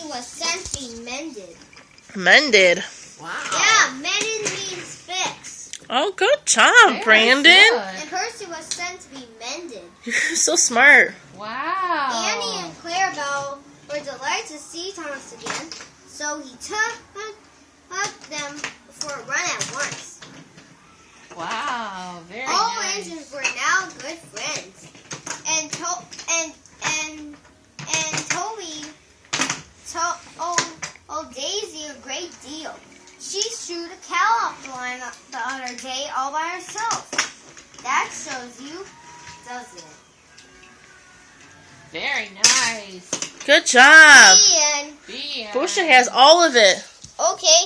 Percy was sent to be mended. Mended. Wow. Yeah, mended means fixed. Oh, good job, Very Brandon. good. And Percy was sent to be mended. You're so smart. Wow. Annie and Clarabelle were delighted to see Thomas again, so he took them for a run at once. Wow. Very All nice. Rangers were now good friends, and Toby told Daisy a great deal. She shoot a cow off the line the other day all by herself. That shows you, doesn't it? Very nice. Good job. The end. The end. Busha has all of it. Okay.